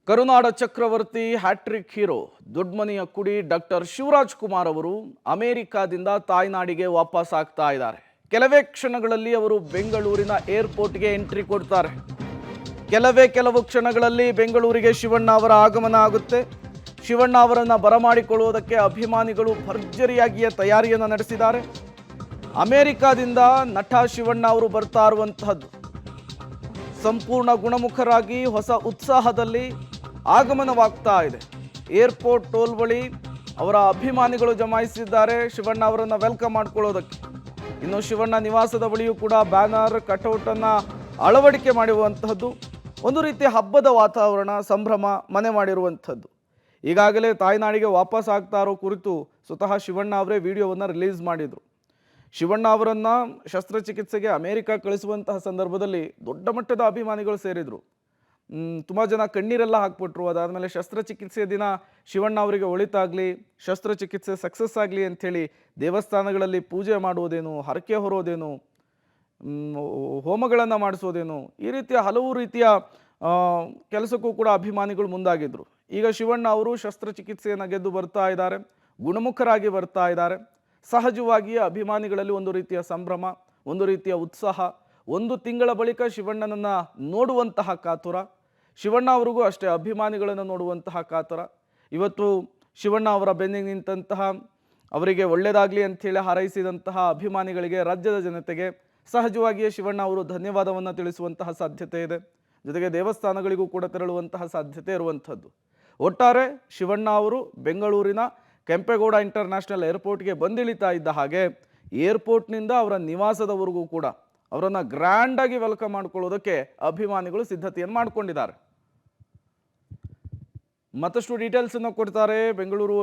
ಕರುನಾಡ ಚಕ್ರವರ್ತಿ hat trick hero ದೊಡ್ಡಮನೆಯ ಕುಡಿ doctor Shivraj Kumar ಅವರು ಅಮೆರಿಕಾದಿಂದ ತಾಯ್ನಾಡಿಗೆ ವಾಪಸ್ ಆಗ್ತಾ ಇದ್ದಾರೆ. ಕೆಲವೇ ಕ್ಷಣಗಳಲ್ಲಿ ಅವರು ಬೆಂಗಳೂರಿನ ಏರ್ಪೋರ್ಟ್ಗೆ ಎಂಟ್ರಿ ಕೊಡ್ತಾರೆ. ಕೆಲವು ಕ್ಷಣಗಳಲ್ಲಿ ಬೆಂಗಳೂರಿಗೆ ಶಿವಣ್ಣ ಅವರ ಆಗಮನ ಆಗುತ್ತೆ. ಶಿವಣ್ಣ ಅವರನ್ನು ಬರಮಾಡಿಕೊಳ್ಳುವುದಕ್ಕೆ ಅಭಿಮಾನಿಗಳು ಭರ್ಜರಿಯಾಗಿಯೇ ತಯಾರಿಯನ್ನು ನಡೆಸಿದ್ದಾರೆ. ಅಮೆರಿಕಾದಿಂದ ನಟ ಶಿವಣ್ಣ ಅವರು ಬರ್ತಾ ಇರುವಂತಹದ್ದು ಸಂಪೂರ್ಣ ಗುಣಮುಖರಾಗಿ ಹೊಸ ಉತ್ಸಾಹದಲ್ಲಿ ಆಗಮನವಾಗ್ತಾ ಇದೆ. ಏರ್ಪೋರ್ಟ್ ಟೋಲ್ ಬಳಿ ಅವರ ಅಭಿಮಾನಿಗಳು ಜಮಾಯಿಸಿದ್ದಾರೆ ಶಿವಣ್ಣ ಅವರನ್ನು ವೆಲ್ಕಮ್ ಮಾಡ್ಕೊಳ್ಳೋದಕ್ಕೆ. ಇನ್ನು ಶಿವಣ್ಣ ನಿವಾಸದ ಬಳಿಯೂ ಕೂಡ ಬ್ಯಾನರ್ ಕಟೌಟನ್ನು ಅಳವಡಿಕೆ ಮಾಡಿರುವಂತಹದ್ದು, ಒಂದು ರೀತಿಯ ಹಬ್ಬದ ವಾತಾವರಣ, ಸಂಭ್ರಮ ಮನೆ ಮಾಡಿರುವಂಥದ್ದು. ಈಗಾಗಲೇ ತಾಯ್ನಾಡಿಗೆ ವಾಪಸ್ ಆಗ್ತಾ ಇರೋ ಕುರಿತು ಸ್ವತಃ ಶಿವಣ್ಣ ಅವರೇ ವಿಡಿಯೋವನ್ನು ರಿಲೀಸ್ ಮಾಡಿದರು. ಶಿವಣ್ಣ ಅವರನ್ನು ಶಸ್ತ್ರಚಿಕಿತ್ಸೆಗೆ ಅಮೆರಿಕ ಕಳಿಸುವಂತಹ ಸಂದರ್ಭದಲ್ಲಿ ದೊಡ್ಡ ಮಟ್ಟದ ಅಭಿಮಾನಿಗಳು ಸೇರಿದರು. ತುಂಬ ಜನ ಕಣ್ಣೀರೆಲ್ಲ ಹಾಕ್ಬಿಟ್ರು. ಅದಾದಮೇಲೆ ಶಸ್ತ್ರಚಿಕಿತ್ಸೆಯ ದಿನ ಶಿವಣ್ಣ ಅವರಿಗೆ ಒಳಿತಾಗಲಿ, ಶಸ್ತ್ರಚಿಕಿತ್ಸೆ ಸಕ್ಸಸ್ ಆಗಲಿ ಅಂಥೇಳಿ ದೇವಸ್ಥಾನಗಳಲ್ಲಿ ಪೂಜೆ ಮಾಡುವುದೇನು, ಹರಕೆ ಹೊರೋದೇನು, ಹೋಮಗಳನ್ನು ಮಾಡಿಸೋದೇನು, ಈ ರೀತಿಯ ಹಲವು ರೀತಿಯ ಕೆಲಸಕ್ಕೂ ಕೂಡ ಅಭಿಮಾನಿಗಳು ಮುಂದಾಗಿದ್ದರು. ಈಗ ಶಿವಣ್ಣ ಅವರು ಶಸ್ತ್ರಚಿಕಿತ್ಸೆಯನ್ನು ಗೆದ್ದು ಬರ್ತಾ ಇದ್ದಾರೆ, ಗುಣಮುಖರಾಗಿ ಬರ್ತಾ ಇದ್ದಾರೆ. ಸಹಜವಾಗಿಯೇ ಅಭಿಮಾನಿಗಳಲ್ಲಿ ಒಂದು ರೀತಿಯ ಸಂಭ್ರಮ, ಒಂದು ರೀತಿಯ ಉತ್ಸಾಹ. 1 ತಿಂಗಳ ಬಳಿಕ ಶಿವಣ್ಣನನ್ನು ನೋಡುವಂತಹ ಕಾತುರ. ಶಿವಣ್ಣ ಅವರಿಗೂ ಅಷ್ಟೇ ಅಭಿಮಾನಿಗಳನ್ನು ನೋಡುವಂತಹ ಕಾತುರ. ಇವತ್ತು ಶಿವಣ್ಣ ಅವರ ಬೆನ್ನಿಗೆ ನಿಂತಹ, ಅವರಿಗೆ ಒಳ್ಳೆಯದಾಗಲಿ ಅಂಥೇಳಿ ಹಾರೈಸಿದಂತಹ ಅಭಿಮಾನಿಗಳಿಗೆ, ರಾಜ್ಯದ ಜನತೆಗೆ ಸಹಜವಾಗಿಯೇ ಶಿವಣ್ಣ ಅವರು ಧನ್ಯವಾದವನ್ನು ತಿಳಿಸುವಂತಹ ಸಾಧ್ಯತೆ ಇದೆ. ಜೊತೆಗೆ ದೇವಸ್ಥಾನಗಳಿಗೂ ಕೂಡ ತೆರಳುವಂತಹ ಸಾಧ್ಯತೆ ಇರುವಂಥದ್ದು. ಒಟ್ಟಾರೆ ಶಿವಣ್ಣ ಅವರು ಬೆಂಗಳೂರಿನ ಕೆಂಪೇಗೌಡ ಇಂಟರ್ನ್ಯಾಷನಲ್ ಏರ್ಪೋರ್ಟ್ಗೆ ಬಂದಿಳಿತಾ ಇದ್ದ ಹಾಗೆ ಏರ್ಪೋರ್ಟ್ನಿಂದ ಅವರ ನಿವಾಸದವರೆಗೂ ಕೂಡ ಅವರನ್ನು ಗ್ರ್ಯಾಂಡಾಗಿ ವೆಲ್ಕಮ್ ಮಾಡ್ಕೊಳ್ಳೋದಕ್ಕೆ ಅಭಿಮಾನಿಗಳು ಸಿದ್ಧತೆಯನ್ನು ಮಾಡಿಕೊಂಡಿದ್ದಾರೆ. ಮತ್ತಷ್ಟು ಡೀಟೇಲ್ಸನ್ನು ಕೊಡ್ತಾರೆ ಬೆಂಗಳೂರು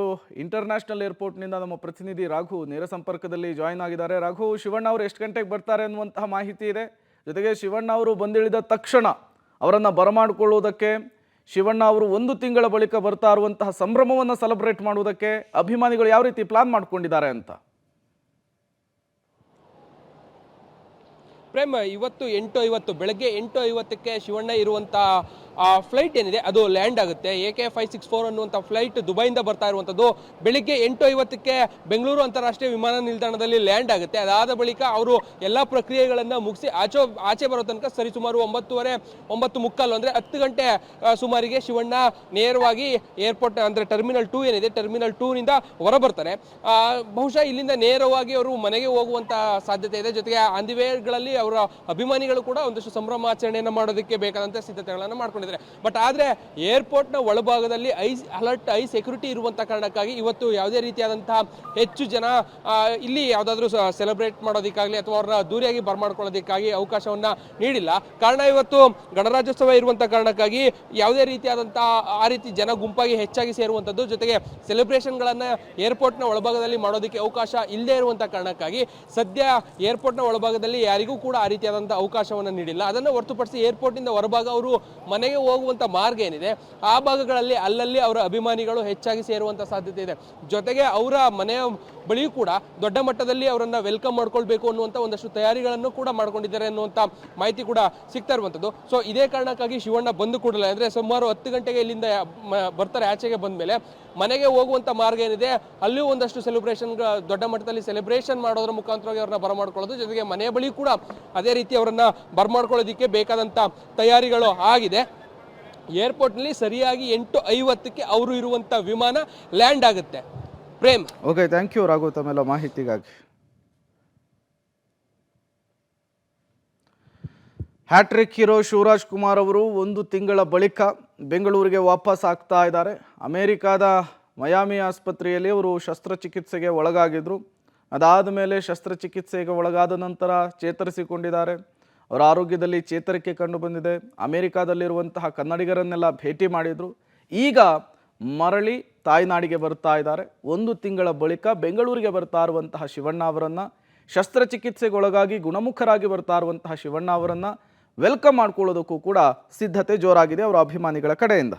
ಇಂಟರ್ನ್ಯಾಷನಲ್ ಏರ್ಪೋರ್ಟ್ನಿಂದ ನಮ್ಮ ಪ್ರತಿನಿಧಿ ರಾಘು ನೇರ ಸಂಪರ್ಕದಲ್ಲಿ ಜಾಯಿನ್ ಆಗಿದ್ದಾರೆ. ರಾಘು, ಶಿವಣ್ಣ ಅವರು ಎಷ್ಟು ಗಂಟೆಗೆ ಬರ್ತಾರೆ ಅನ್ನುವಂತಹ ಮಾಹಿತಿ ಇದೆ. ಜೊತೆಗೆ ಶಿವಣ್ಣ ಅವರು ಬಂದಿಳಿದ ತಕ್ಷಣ ಅವರನ್ನು ಬರಮಾಡಿಕೊಳ್ಳುವುದಕ್ಕೆ, ಶಿವಣ್ಣ ಅವರು 1 ತಿಂಗಳ ಬಳಿಕ ಬರ್ತಾ ಇರುವಂತಹ ಸಂಭ್ರಮವನ್ನು ಸೆಲೆಬ್ರೇಟ್ ಮಾಡುವುದಕ್ಕೆ ಅಭಿಮಾನಿಗಳು ಯಾವ ರೀತಿ ಪ್ಲಾನ್ ಮಾಡ್ಕೊಂಡಿದ್ದಾರೆ ಅಂತ? ಪ್ರೇಮ್, ಇವತ್ತು 8:50 ಬೆಳಗ್ಗೆ 8:50ಕ್ಕೆ ಶಿವಣ್ಣ ಇರುವಂಥ ಫ್ಲೈಟ್ ಏನಿದೆ ಅದು ಲ್ಯಾಂಡ್ ಆಗುತ್ತೆ. AK564 ಅನ್ನುವಂಥ ಫ್ಲೈಟ್ ದುಬೈಯಿಂದ ಬರ್ತಾ ಇರುವಂಥದ್ದು ಬೆಳಿಗ್ಗೆ 8:50ಕ್ಕೆ ಬೆಂಗಳೂರು ಅಂತಾರಾಷ್ಟ್ರೀಯ ವಿಮಾನ ನಿಲ್ದಾಣದಲ್ಲಿ ಲ್ಯಾಂಡ್ ಆಗುತ್ತೆ. ಅದಾದ ಬಳಿಕ ಅವರು ಎಲ್ಲ ಪ್ರಕ್ರಿಯೆಗಳನ್ನು ಮುಗಿಸಿ ಆಚೆ ಬರೋ ತನಕ ಸರಿಸುಮಾರು 9:30, 9:45 ಅಂದರೆ 10 ಗಂಟೆ ಸುಮಾರಿಗೆ ಶಿವಣ್ಣ ನೇರವಾಗಿ ಏರ್ಪೋರ್ಟ್ ಅಂದರೆ ಟರ್ಮಿನಲ್ 2 ಏನಿದೆ, ಟರ್ಮಿನಲ್ 2ನಿಂದ ಹೊರಬರ್ತಾರೆ. ಬಹುಶಃ ಇಲ್ಲಿಂದ ನೇರವಾಗಿ ಅವರು ಮನೆಗೆ ಹೋಗುವಂಥ ಸಾಧ್ಯತೆ ಇದೆ. ಜೊತೆಗೆ ಆನ್ ದಿ ವೇಗಳಲ್ಲಿ ಅವರ ಅಭಿಮಾನಿಗಳು ಕೂಡ ಒಂದಷ್ಟು ಸಂಭ್ರಮಾಚರಣೆಯನ್ನು ಮಾಡೋದಕ್ಕೆ ಬೇಕಾದಂಥ ಸಿದ್ಧತೆಗಳನ್ನು ಮಾಡ್ಕೊಂಡಿದ್ದಾರೆ. ಬಟ್ ಆದರೆ ಏರ್ಪೋರ್ಟ್ನ ಒಳಭಾಗದಲ್ಲಿ ಹೈ ಸೆಕ್ಯೂರಿಟಿ ಇರುವಂಥ ಕಾರಣಕ್ಕಾಗಿ ಇವತ್ತು ಯಾವುದೇ ರೀತಿಯಾದಂತಹ ಹೆಚ್ಚು ಜನ ಇಲ್ಲಿ ಯಾವುದಾದ್ರೂ ಸೆಲೆಬ್ರೇಟ್ ಮಾಡೋದಕ್ಕಾಗಲಿ ಅಥವಾ ಅವ್ರನ್ನ ದೂರಿಯಾಗಿ ಬರ್ಮಾಡ್ಕೊಳ್ಳೋದಕ್ಕಾಗಿ ಅವಕಾಶವನ್ನು ನೀಡಿಲ್ಲ. ಕಾರಣ ಇವತ್ತು ಗಣರಾಜ್ಯೋತ್ಸವ ಇರುವಂಥ ಕಾರಣಕ್ಕಾಗಿ ಯಾವುದೇ ರೀತಿಯಾದಂತಹ ಆ ರೀತಿ ಜನ ಗುಂಪಾಗಿ ಹೆಚ್ಚಾಗಿ ಸೇರುವಂಥದ್ದು, ಜೊತೆಗೆ ಸೆಲೆಬ್ರೇಷನ್ಗಳನ್ನು ಏರ್ಪೋರ್ಟ್ನ ಒಳಭಾಗದಲ್ಲಿ ಮಾಡೋದಕ್ಕೆ ಅವಕಾಶ ಇಲ್ಲದೇ ಇರುವಂಥ ಕಾರಣಕ್ಕಾಗಿ ಸದ್ಯ ಏರ್ಪೋರ್ಟ್ನ ಒಳಭಾಗದಲ್ಲಿ ಯಾರಿಗೂ ಕೂಡ ಆ ರೀತಿಯಾದಂಥ ಅವಕಾಶವನ್ನು ನೀಡಿಲ್ಲ. ಅದನ್ನು ಹೊರತುಪಡಿಸಿ ಏರ್ಪೋರ್ಟಿಂದ ಹೊರಭಾಗ ಅವರು ಮನೆಗೆ ಹೋಗುವಂಥ ಮಾರ್ಗ ಏನಿದೆ ಆ ಭಾಗಗಳಲ್ಲಿ ಅಲ್ಲಲ್ಲಿ ಅವರ ಅಭಿಮಾನಿಗಳು ಹೆಚ್ಚಾಗಿ ಸೇರುವಂಥ ಸಾಧ್ಯತೆ ಇದೆ. ಜೊತೆಗೆ ಅವರ ಮನೆಯ ಬಳಿಯೂ ಕೂಡ ದೊಡ್ಡ ಮಟ್ಟದಲ್ಲಿ ಅವರನ್ನು ವೆಲ್ಕಮ್ ಮಾಡ್ಕೊಳ್ಬೇಕು ಅನ್ನುವಂಥ ಒಂದಷ್ಟು ತಯಾರಿಗಳನ್ನು ಕೂಡ ಮಾಡ್ಕೊಂಡಿದ್ದಾರೆ ಅನ್ನುವಂಥ ಮಾಹಿತಿ ಕೂಡ ಸಿಗ್ತಾ ಇರುವಂಥದ್ದು. ಸೊ ಇದೇ ಕಾರಣಕ್ಕಾಗಿ ಶಿವಣ್ಣ ಬಂದು ಕೂಡಲೇ ಅಂದರೆ ಸುಮಾರು 10 ಗಂಟೆಗೆ ಇಲ್ಲಿಂದ ಬರ್ತಾರೆ. ಆಚೆಗೆ ಬಂದ ಮೇಲೆ ಮನೆಗೆ ಹೋಗುವಂಥ ಮಾರ್ಗ ಏನಿದೆ ಅಲ್ಲಿಯೂ ಒಂದಷ್ಟು ದೊಡ್ಡ ಮಟ್ಟದಲ್ಲಿ ಸೆಲೆಬ್ರೇಷನ್ ಮಾಡೋದ್ರ ಮುಖಾಂತರವಾಗಿ ಅವ್ರನ್ನ ಬರಮಾಡ್ಕೊಳ್ಳೋದು, ಜೊತೆಗೆ ಮನೆಯ ಬಳಿ ಕೂಡ ಅದೇ ರೀತಿ ಅವರನ್ನು ಬರಮಾಡ್ಕೊಳ್ಳೋದಕ್ಕೆ ಬೇಕಾದಂಥ ತಯಾರಿಗಳು ಆಗಿದೆ. ಏರ್ಪೋರ್ಟ್ನಲ್ಲಿ ಸರಿಯಾಗಿ 8:50ಕ್ಕೆ ಅವರು ಇರುವಂಥ ವಿಮಾನ ಲ್ಯಾಂಡ್ ಆಗುತ್ತೆ. Prem, okay, thank you Raghu ತಮ್ಮೆಲ್ಲ ಮಾಹಿತಿಗಾಗಿ. ಹ್ಯಾಟ್ರಿಕ್ ಹೀರೋ ಶಿವರಾಜ್ ಕುಮಾರ್ ಅವರು 1 ತಿಂಗಳ ಬಳಿಕ ಬೆಂಗಳೂರಿಗೆ ವಾಪಸ್ ಆಗ್ತಾ ಇದ್ದಾರೆ. ಅಮೆರಿಕಾದ ಮಯಾಮಿ ಆಸ್ಪತ್ರೆಯಲ್ಲಿ ಅವರು ಶಸ್ತ್ರಚಿಕಿತ್ಸೆಗೆ ಒಳಗಾಗಿದ್ದರು. ಅದಾದ ಮೇಲೆ ಶಸ್ತ್ರಚಿಕಿತ್ಸೆಗೆ ಒಳಗಾದ ನಂತರ ಚೇತರಿಸಿಕೊಂಡಿದ್ದಾರೆ. ಅವರ ಆರೋಗ್ಯದಲ್ಲಿ ಚೇತರಿಕೆ ಕಂಡು ಬಂದಿದೆ. ಅಮೆರಿಕಾದಲ್ಲಿರುವಂತಹ ಕನ್ನಡಿಗರನ್ನೆಲ್ಲ ಭೇಟಿ ಮಾಡಿದರು. ಈಗ ಮರಳಿ ತಾಯ್ನಾಡಿಗೆ ಬರ್ತಾ ಇದ್ದಾರೆ. 1 ತಿಂಗಳ ಬಳಿಕ ಬೆಂಗಳೂರಿಗೆ ಬರ್ತಾ ಇರುವಂತಹ ಶಿವಣ್ಣ ಅವರನ್ನು, ಶಸ್ತ್ರಚಿಕಿತ್ಸೆಗೆ ಒಳಗಾಗಿ ಗುಣಮುಖರಾಗಿ ಬರ್ತಾ ಇರುವಂತಹ ಶಿವಣ್ಣ ಅವರನ್ನು ವೆಲ್ಕಮ್ ಮಾಡ್ಕೊಳ್ಳೋದಕ್ಕೂ ಕೂಡ ಸಿದ್ಧತೆ ಜೋರಾಗಿದೆ ಅವರ ಅಭಿಮಾನಿಗಳ ಕಡೆಯಿಂದ.